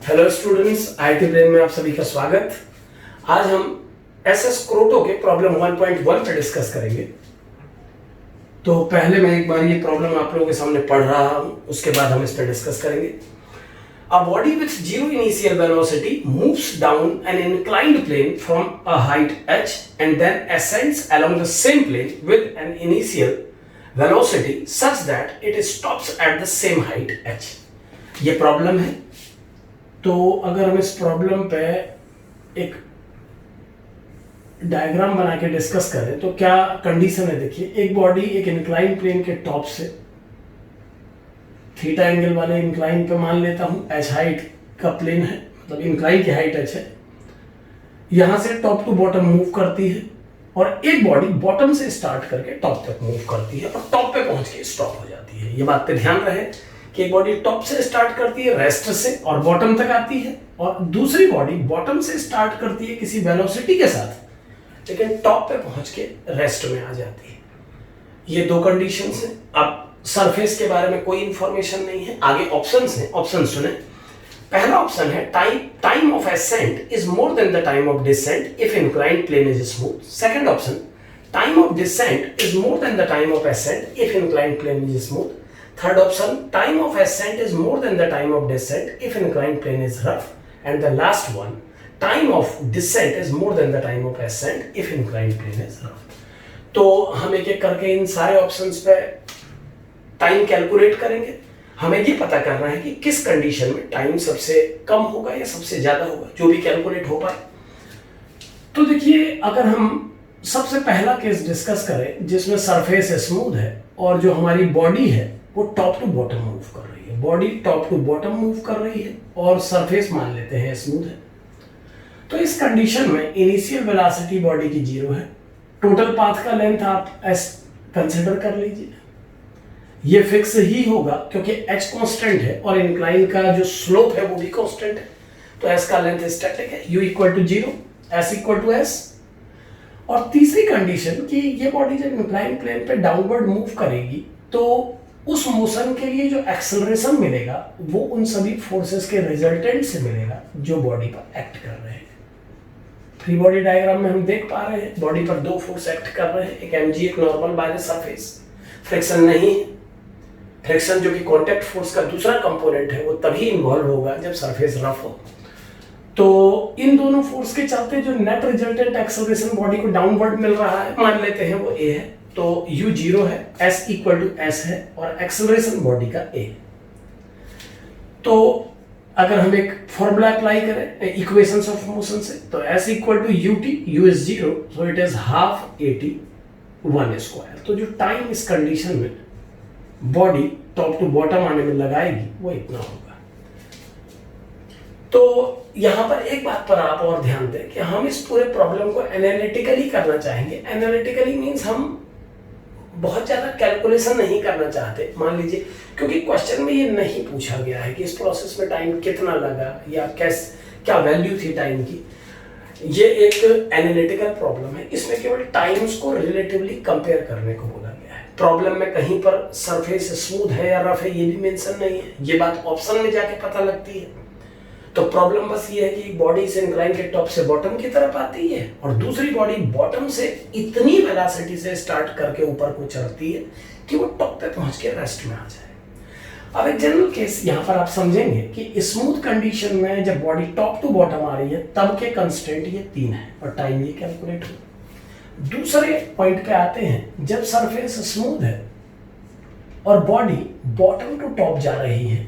Hello students, IT brain में आप सभी का स्वागत। आज हम एसएस क्रोटो के प्रॉब्लम 1.1 पे डिस्कस करेंगे। तो पहले मैं एक बार ये प्रॉब्लम आप लोगों के सामने पढ़ रहा हूं, उसके बाद हम इस पे डिस्कस करेंगे। A body with zero initial velocity moves down an inclined plane from a height h and then ascends along the same plane with an initial velocity such that it stops at the same height h। ये problem है। तो अगर हम इस problem पे एक diagram बना के डिस्कस करें तो क्या कंडीशन है। देखिए, एक बॉडी एक इंक्लाइन प्लेन के टॉप से थीटा एंगल वाले इंक्लाइन पे मान लेता हूं, एच हाइट का प्लेन है, मतलब इंक्लाइन की हाइट एच है, यहां से टॉप टू बॉटम मूव करती है और एक बॉडी बॉटम से स्टार्ट करके टॉप तक मूव करती है और टॉप पे पहुंच के स्टॉप हो जाती है। ये बात पे ध्यान रहे कि एक बॉडी टॉप से स्टार्ट करती है रेस्ट से और बॉटम तक आती है, और दूसरी बॉडी बॉटम से स्टार्ट करती है किसी वेलोसिटी के साथ, लेकिन टॉप पे पहुंच के रेस्ट में आ जाती है। ये दो कंडीशंस हैं। अब सरफेस के बारे में कोई इंफॉर्मेशन नहीं है, आगे ऑप्शंस हैं, ऑप्शन सुने। पहला ऑप्शन है time of ascent is more than the time of descent if inclined plane is smooth. Second option, time of descent is more than the time of ascent if inclined plane is smooth. Third option, time of ascent is more than the time of descent if inclined plane is rough. And the last one, time of descent is more than the time of ascent if inclined plane is rough. तो हम एक एक करके इन सारे options पे time calculate करेंगे। हमें ये पता करना है कि किस कंडीशन में टाइम सबसे कम होगा या सबसे ज्यादा होगा, जो भी कैलकुलेट हो पाए। तो देखिए, अगर हम सबसे पहला केस डिस्कस करें जिसमें सरफेस स्मूथ है और जो हमारी बॉडी है वो टॉप टू बॉटम मूव कर रही है, body top to bottom move कर रही है और सरफेस मान लेते हैं स्मूथ है। तो इस कंडीशन में इनिशियल वेलोसिटी बॉडी की जीरो है, टोटल पाथ का लेंथ आप एस कंसिडर कर लीजिए, ये फिक्स ही होगा क्योंकि एच कांस्टेंट है और इंक्लाइन का जो स्लोप है वो भी कांस्टेंट है। तो एस का लेंथ स्टैटिक है, u equal to zero, S equal to S. और तीसरी कंडीशन कि ये बॉडी जब इंक्लाइन प्लेन पे डाउनवर्ड मूव करेगी तो उस मोशन के लिए जो एक्सेलरेशन मिलेगा वो उन सभी फोर्सेस के रिजल्टेंट से मिलेगा जो बॉडी पर एक्ट कर रहे हैं। फ्री बॉडी डायग्राम में हम देख पा रहे हैं बॉडी पर दो फोर्स एक्ट कर रहे हैं, एक mg, एक normal by the surface. Friction नहीं है, फ्रिक्शन जो कि कांटेक्ट फोर्स का दूसरा कंपोनेंट है वो तभी इन्वॉल्व होगा जब सरफेस रफ हो। तो इन दोनों फोर्स के चलते जो नेट रिजल्टेंट एक्सेलरेशन बॉडी को डाउनवर्ड मिल रहा है, मान लेते हैं वो a है, तो u जीरो है, s इक्वल टू s है और एक्सेलरेशन बॉडी का a। तो अगर हम एक फॉर्मूला अप्लाई करें इक्वेशंस ऑफ मोशन से, तो s equal to ut, u is zero, so it is half at 1 square. तो जो टाइम इस कंडीशन में बॉडी टॉप टू बॉटम आने में लगाएगी वो इतना होगा। तो यहां पर एक बात पर आप और ध्यान दें कि हम इस पूरे प्रॉब्लम को एनालिटिकली करना चाहेंगे। एनालिटिकली मींस हम बहुत ज्यादा कैलकुलेशन नहीं करना चाहते। मान लीजिए, क्योंकि क्वेश्चन में ये नहीं पूछा गया है कि इस प्रोसेस में टाइम कितना लगा या क्या वैल्यू थी टाइम की। ये एक एनालिटिकल प्रॉब्लम है, इसमें केवल टाइम्स को रिलेटिवली कंपेयर करने को बोला गया है। प्रॉब्लम में कहीं पर सरफेस स्मूथ है या रफ है ये भी मेंशन नहीं है, ये बात ऑप्शन में जाके पता लगती है। तो प्रॉब्लम बस ये है कि एक बॉडी से इंक्लाइन के टॉप से बॉटम की तरफ आती है और दूसरी बॉडी बॉटम से इतनी वेलोसिटी से स्टार्ट करके ऊपर को चढ़ती है कि वो टॉप पे पहुंच के रेस्ट में आ जाए। अब एक जनरल केस यहाँ पर आप समझेंगे कि स्मूथ कंडीशन में जब बॉडी टॉप टू बॉटम आ रही है तब के कंस्टेंट ये 3 है और टाइम ये कैलकुलेट हो। दूसरे पॉइंट पे आते हैं, जब सरफेस स्मूथ है और बॉडी बॉटम टू टॉप जा रही है,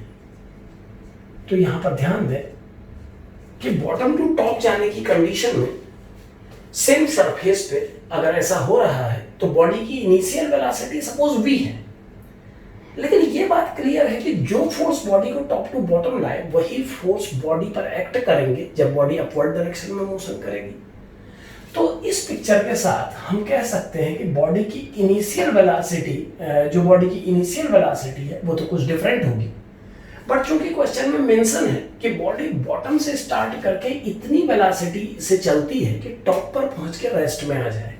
तो यहां पर ध्यान दें कि बॉटम टू टॉप जाने की कंडीशन में सेम सरफेस पे अगर ऐसा हो रहा है तो बॉडी की इनिशियल वेलोसिटी सपोज v है, लेकिन ये बात क्लियर है कि जो फोर्स बॉडी को टॉप टू बॉटम लाए वही फोर्स बॉडी पर एक्ट करेंगे जब बॉडी अपवर्ड डायरेक्शन में मोशन करेगी। तो इस पिक्चर के साथ हम कह सकते हैं कि बॉडी की इनिशियल वेलोसिटी, जो बॉडी की इनिशियल वेलोसिटी है वो तो कुछ डिफरेंट होगी, बट चूंकि क्वेश्चन में मेंशन है कि बॉडी बॉटम से स्टार्ट करके इतनी वेलोसिटी से चलती है कि टॉप पर पहुंच के रेस्ट में आ जाए,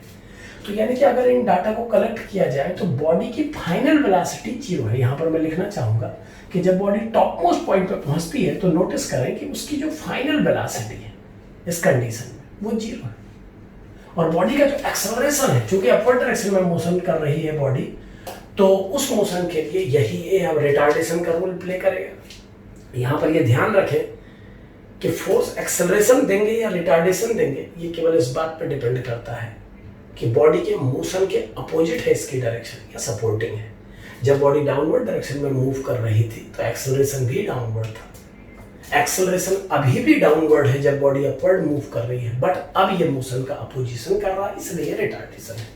तो यानी कि अगर इन डाटा को कलेक्ट किया जाए तो बॉडी की फाइनल वेलोसिटी जीरो है। यहां पर मैं लिखना चाहूंगा कि जब बॉडी टॉप मोस्ट पॉइंट पे पहुंचती है तो नोटिस करें कि उसकी जो फाइनल वेलोसिटी है इस कंडीशन में वो 0 है, और बॉडी का जो एक्सेलरेशन है, चूंकि अपवर्ड डायरेक्शन में मोशन कर रही है बॉडी, तो उस मोशन के लिए यही ए अब रिटार्डेशन का रोल प्ले करेगा। यहाँ पर ये ध्यान रखें कि फोर्स एक्सेलरेशन देंगे या रिटार्डेशन देंगे, ये केवल इस बात पर डिपेंड करता है कि बॉडी के मोशन के अपोजिट है इसकी डायरेक्शन या सपोर्टिंग है। जब बॉडी डाउनवर्ड डायरेक्शन में मूव कर रही थी तो एक्सेलरेशन भी डाउनवर्ड था, एक्सेलरेशन अभी भी डाउनवर्ड है जब बॉडी अपवर्ड मूव कर रही है, बट अब ये मोशन का अपोजिशन कर रहा है, इसलिए रिटार्डेशन है।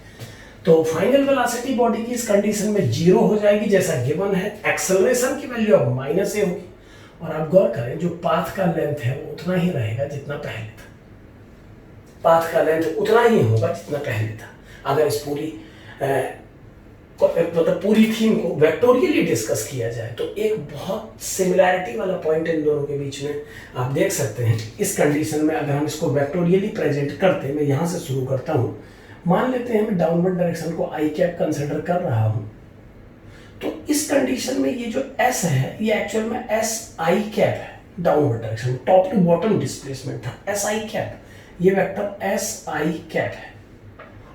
तो फाइनल वेलोसिटी बॉडी की इस कंडीशन में 0 हो जाएगी जैसा गिवन है, एक्सेलरेशन की वैल्यू अब -a होगी, और आप गौर करें जो पाथ का लेंथ है वो उतना ही रहेगा जितना पहले था, पाथ का लेंथ उतना ही होगा जितना पहले था। अगर इस पूरी मतलब पूरी थीम को वेक्टोरियली डिस्कस किया जाए तो एक बहुत सिमिलैरिटी वाला पॉइंट इन दोनों के बीच में आप देख सकते हैं। इस कंडीशन में अगर हम इसको वेक्टोरियली प्रेजेंट करते, मैं यहाँ से शुरू करता हूँ, मान लेते हैं मैं डाउनवर्ड डायरेक्शन को आई कैप कंसिडर कर रहा हूँ, तो इस कंडीशन में ये जो एस है ये एक्चुअल में एस आई कैप है, downward direction top to bottom displacement था एस आई कैप, ये वेक्टर एस आई कैप है,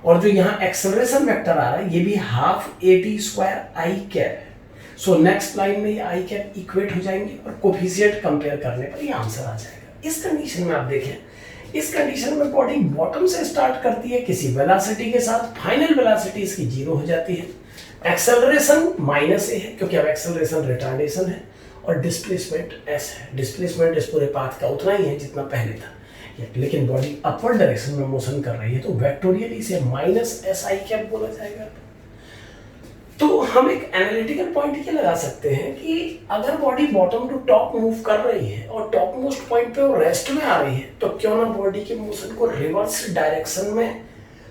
और जो यहाँ एक्सेलरेशन वेक्टर आ रहा है ये भी हाफ AT² आई कैप है। सो नेक्स्ट लाइन में ये आई कैप इक्वेट हो जाएंगे और कोफिशिएंट कंपेयर करने पर ये आंसर आ जाएगा। इस कंडीशन में आप देखें, इस कंडीशन में बॉडी बॉटम से स्टार्ट करती है किसी वेलोसिटी के साथ, फाइनल वेलोसिटी इसकी 0 हो जाती है, एक्सेलरेशन -a है क्योंकि अब एक्सेलरेशन रिटार्डेशन है, और डिस्प्लेसमेंट s है, डिस्प्लेसमेंट इस पूरे पाथ का उतना ही है जितना पहले था, लेकिन बॉडी अपवर्ड डायरेक्शन में मोशन कर रही है तो वेक्टोरियली इसे -SI कैप बोला जाएगा। तो हम एक एनालिटिकल पॉइंट ये लगा सकते हैं कि अगर body bottom to top move कर रही है और टॉप मोस्ट पॉइंट पे वो रेस्ट में आ रही है, तो क्यों ना बॉडी के मोशन को रिवर्स डायरेक्शन में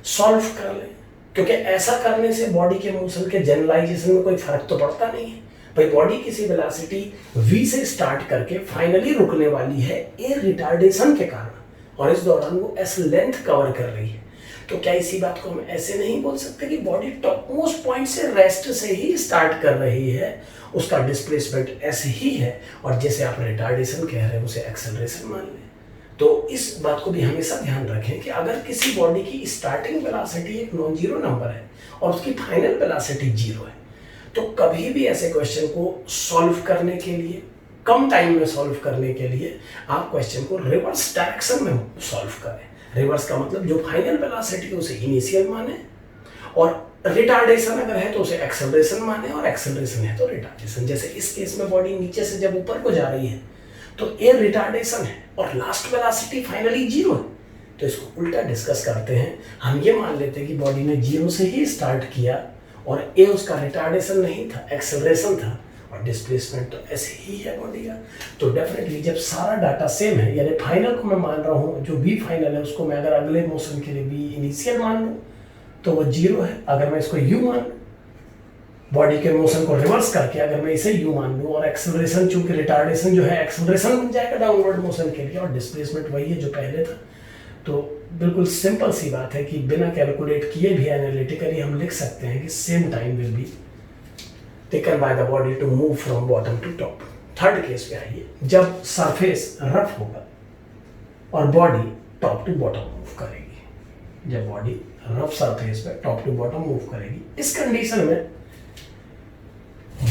सॉल्व कर ले, क्योंकि ऐसा करने से बॉडी के मोशन के जनरलाइजेशन में कोई फर्क तो पड़ता नहीं है। भाई बॉडी किसी वेलोसिटी v से स्टार्ट करके फाइनली रुकने वाली है ए रिटार्डेशन के कारण, और इस दौरान वो एस लेंथ कवर कर रही है, तो क्या इसी बात को हम ऐसे नहीं बोल सकते कि बॉडी टॉप मोस्ट पॉइंट से रेस्ट से ही स्टार्ट कर रही है, उसका डिस्प्लेसमेंट एस ही है, और जैसे आप रिटार्डेशन कह रहे हैं उसे एक्सेलरेशन मान लें। तो इस बात को भी हमेशा ध्यान रखें कि अगर किसी बॉडी की स्टार्टिंग वेलोसिटी एक नॉन जीरो नंबर है और उसकी फाइनल वेलोसिटी 0 है, तो कभी भी ऐसे क्वेश्चन को सॉल्व करने के लिए, कम टाइम में सॉल्व करने के लिए आप क्वेश्चन को रिवर्स डायरेक्शन में सॉल्व करें। रिवर्स का मतलब जो फाइनल वेलोसिटी है उसे इनिशियल माने, और रिटार्डेशन अगर है तो उसे एक्सेलरेशन माने, और एक्सेलरेशन है तो रिटार्डेशन। जैसे इस केस में बॉडी नीचे से जब ऊपर को जा रही है तो ए रिटार्डेशन है और लास्ट वेलोसिटी फाइनली 0 है, तो इसको उल्टा डिस्कस करते हैं। हम ये मान लेते हैं कि बॉडी ने 0 से ही स्टार्ट किया और ए उसका रिटार्डेशन नहीं था, एक्सेलरेशन था, और डिस्प्लेसमेंट तो ऐसे ही है बॉडी का। तो डेफिनेटली जब सारा डाटा सेम है, यानी फाइनल को मैं मान रहा हूँ, जो बी फाइनल है उसको मैं अगर अगले मोशन के लिए बी इनिशियल मान लूँ तो वो 0 है। अगर मैं इसको यू मान लूँ, बॉडी के मोशन को रिवर्स करके अगर मैं इसे यू मान लूँ, और एक्सेलरेशन चूंकि रिटार्डेशन जो है एक्सेलरेशन बन जाएगा डाउनवर्ड मोशन के लिए, और डिस्प्लेसमेंट वही है जो पहले था, तो बिल्कुल सिंपल सी बात है कि बिना कैलकुलेट किए भी एनालिटिकली हम लिख सकते हैं कि same time will be taken by the body to move from bottom to top. Third case पे आइए, जब सरफेस रफ होगा और body top to bottom move करेगी, जब बॉडी रफ सरफेस पे टॉप टू बॉटम मूव करेगी, इस कंडीशन में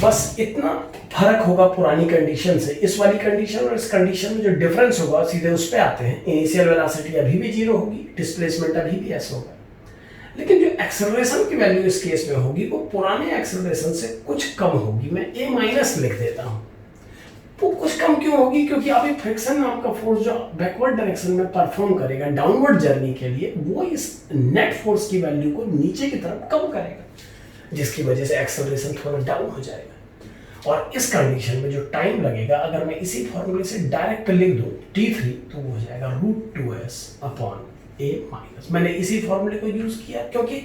बस इतना फर्क होगा पुरानी कंडीशन से, इस वाली कंडीशन और इस कंडीशन में जो डिफरेंस होगा सीधे उस पे आते हैं। इनिशियल वेलोसिटी अभी भी 0 होगी, डिस्प्लेसमेंट अभी भी ऐसा होगा, लेकिन जो एक्सेलरेशन की वैल्यू इस केस में होगी वो पुराने एक्सेलरेशन से कुछ कम होगी। मैं ए माइनस लिख देता हूँ। वो कुछ कम क्यों होगी? क्योंकि अभी फ्रिक्शन नाम का फोर्स जो बैकवर्ड डायरेक्शन में परफॉर्म करेगा डाउनवर्ड जर्नी के लिए, वो इस नेट फोर्स की वैल्यू को नीचे की तरफ कम करेगा, जिसकी वजह से एक्सेलरेशन थोड़ा डाउन हो जाएगा। और इस कंडीशन में जो टाइम लगेगा, अगर मैं इसी फॉर्मूले से डायरेक्ट लिख दूं t3, तो वो हो जाएगा √2s अपॉन a माइनस। मैंने इसी फॉर्मूले को यूज किया क्योंकि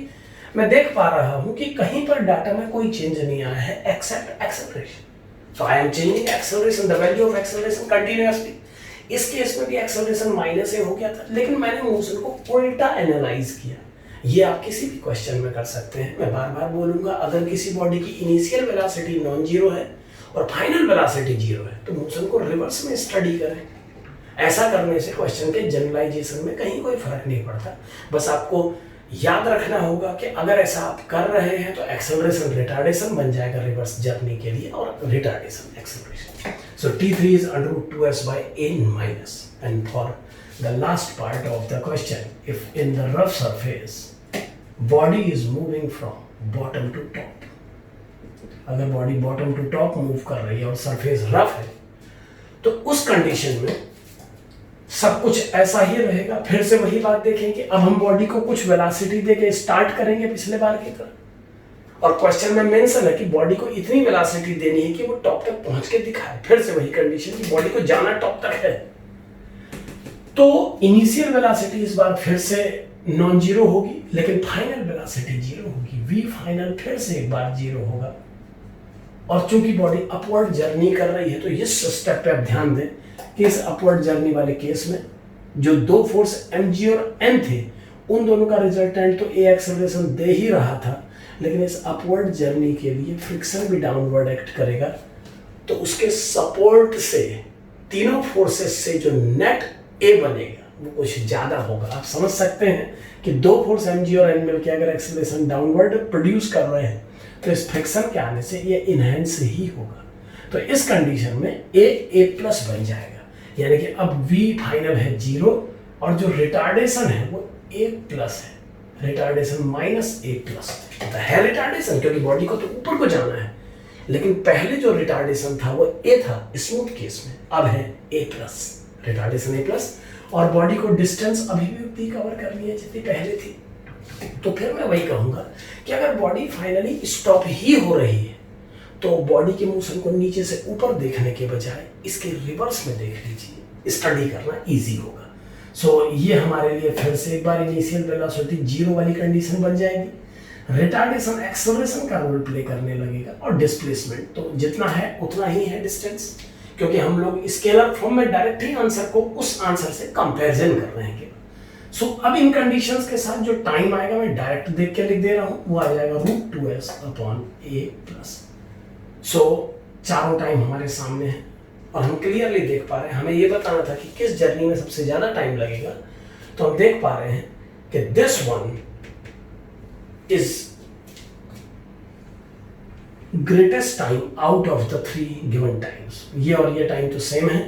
मैं देख पा रहा हूं कि कहीं पर डाटा में कोई चेंज नहीं आया है except acceleration. So I am changing acceleration, the value of acceleration continuously. इस केस में भी एक्सेलरेशन -a हो गया था, लेकिन मैंने मोशन को उल्टा एनालाइज किया। ये आप किसी भी क्वेश्चन में कर सकते हैं। मैं बार बार बोलूंगा, अगर किसी बॉडी की इनिशियल वेलोसिटी नॉन जीरो है और फाइनल वेलोसिटी 0 है, तो मोशन को रिवर्स में स्टडी करें। ऐसा करने से क्वेश्चन के जनरलाइजेशन में कहीं कोई फर्क नहीं पड़ता। बस आपको याद रखना होगा कि अगर ऐसा आप कर रहे हैं तो एक्सेलरेशन रिटार्डेशन बन जाएगा रिवर्स जर्नी के लिए, और retardation acceleration. So T3 is √2s by a minus, and for the last part of the question, if in the rough surface body is moving from bottom to top, अगर body bottom to top move कर रही है और surface rough है, तो उस condition में सब कुछ ऐसा ही रहेगा। फिर से वही बात देखें कि अब हम बॉडी को कुछ वेलोसिटी देके स्टार्ट करेंगे पिछले बार की तरह, और क्वेश्चन में मेंशन है कि बॉडी को इतनी वेलोसिटी देनी है कि वो टॉप तक पहुंच के दिखाए। फिर से वही कंडीशन कि बॉडी को जाना टॉप तक है, तो इनिशियल वेलोसिटी इस बार फिर से नॉन जीरो होगी, लेकिन फाइनल वेलोसिटी 0 होगी। वी फाइनल फिर से एक बार 0 होगा, और चूंकि बॉडी अपवर्ड जर्नी कर रही है तो इस स्टेप पे आप ध्यान दें कि इस अपवर्ड जर्नी वाले केस में जो दो फोर्स mg और n थे, उन दोनों का रिजल्टेंट तो a एक्सेलरेशन दे ही रहा था, लेकिन इस अपवर्ड जर्नी के लिए फ्रिक्शन भी डाउनवर्ड एक्ट करेगा, तो उसके सपोर्ट से तीनों फोर्सेस से जो नेट a बनेगा वो कुछ ज्यादा होगा। आप समझ सकते हैं कि दो फोर्स mg और n मिलकर अगर एक्सेलरेशन डाउनवर्ड प्रोड्यूस कर रहे हैं तो इस फ्रिक्शन के आने से ये इनहेंस ही होगा। तो इस कंडीशन में a प्लस बन जाएगा, यानी कि अब v फाइनल है 0 और जो रिटार्डेशन है वो a प्लस है, रिटार्डेशन माइनस a प्लस है रिटार्डेशन, क्योंकि बॉडी को तो ऊपर को जाना है, लेकिन पहले जो रिटार्डेशन था वो a था स्मूथ केस में, अब है a plus, retardation a plus, और बॉडी को डिस्टेंस अभी भी उतनी कवर करनी है जितनी पहले थी। तो फिर मैं वही कहूंगा कि अगर बॉडी फाइनली स्टॉप ही हो रही है तो बॉडी के मोशन को नीचे से ऊपर देखने के बजाय इसके रिवर्स में देख लीजिए, स्टडी करना इजी होगा। सो ये हमारे लिए फिर से एक बार इनिशियल वेलोसिटी 0 वाली कंडीशन बन जाएगी, रिटार्डेशन एक्सेलरेशन का रोल प्ले करने लगेगा, और डिस्प्लेसमेंट तो जितना है उतना ही है डिस्टेंस, क्योंकि हम लोग स्केलर फॉर्म में डायरेक्ट ही आंसर को उस आंसर से कंपैरिजन कर रहे हैं। सो अब इन कंडीशंस के साथ जो टाइम आएगा मैं डायरेक्ट देख के लिख दे रहा हूँ, वो आ जाएगा √2s अपॉन a प्लस। सो चारों टाइम हमारे सामने है और हम क्लियरली देख पा रहे हैं। हमें ये बताना था कि किस जर्नी में सबसे ज्यादा टाइम लगेगा, तो हम देख पा रहे हैं कि this one is greatest time out of the 3 given times. ये और ये टाइम तो सेम है,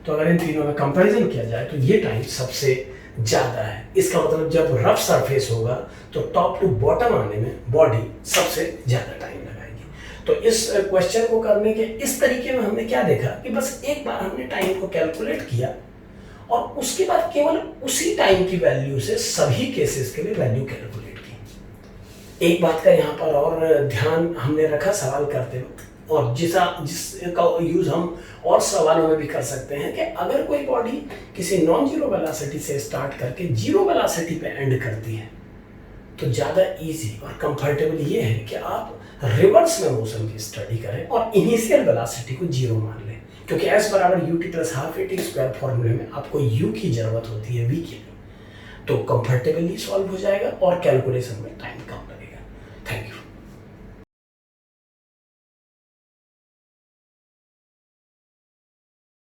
तो अगर इन तीनों में कंपैरिजन किया जाए तो ये टाइम सबसे ज्यादा है। इसका मतलब जब रफ सरफेस होगा तो टॉप टू बॉटम आने में बॉडी सबसे ज्यादा टाइम लगाएगी। तो इस क्वेश्चन को करने के इस तरीके में हमने क्या देखा कि बस एक बार हमने टाइम को कैलकुलेट किया और उसके बाद केवल उसी टाइम की वैल्यू से सभी केसेस के लिए वैल्यू कैलकुलेट की। एक बात का यहाँ पर और ध्यान हमने रखा सवाल करते वक्त, और जिसका यूज हम और सवालों में भी कर सकते हैं कि अगर कोई बॉडी किसी नॉन जीरो वेलोसिटी से स्टार्ट करके जीरो वेलोसिटी पे एंड करती है तो ज़्यादा इजी और कंफर्टेबल ये है कि आप रिवर्स में मोशन की स्टडी करें और इनिशियल वेलोसिटी को 0 मान लें, क्योंकि s बराबर ut plus half at square फॉर्मूले में आपको u की जरूरत होती है v के लिए, तो कंफर्टेबली सॉल्व हो जाएगा और कैलकुलेशन में टाइम कम लगेगा।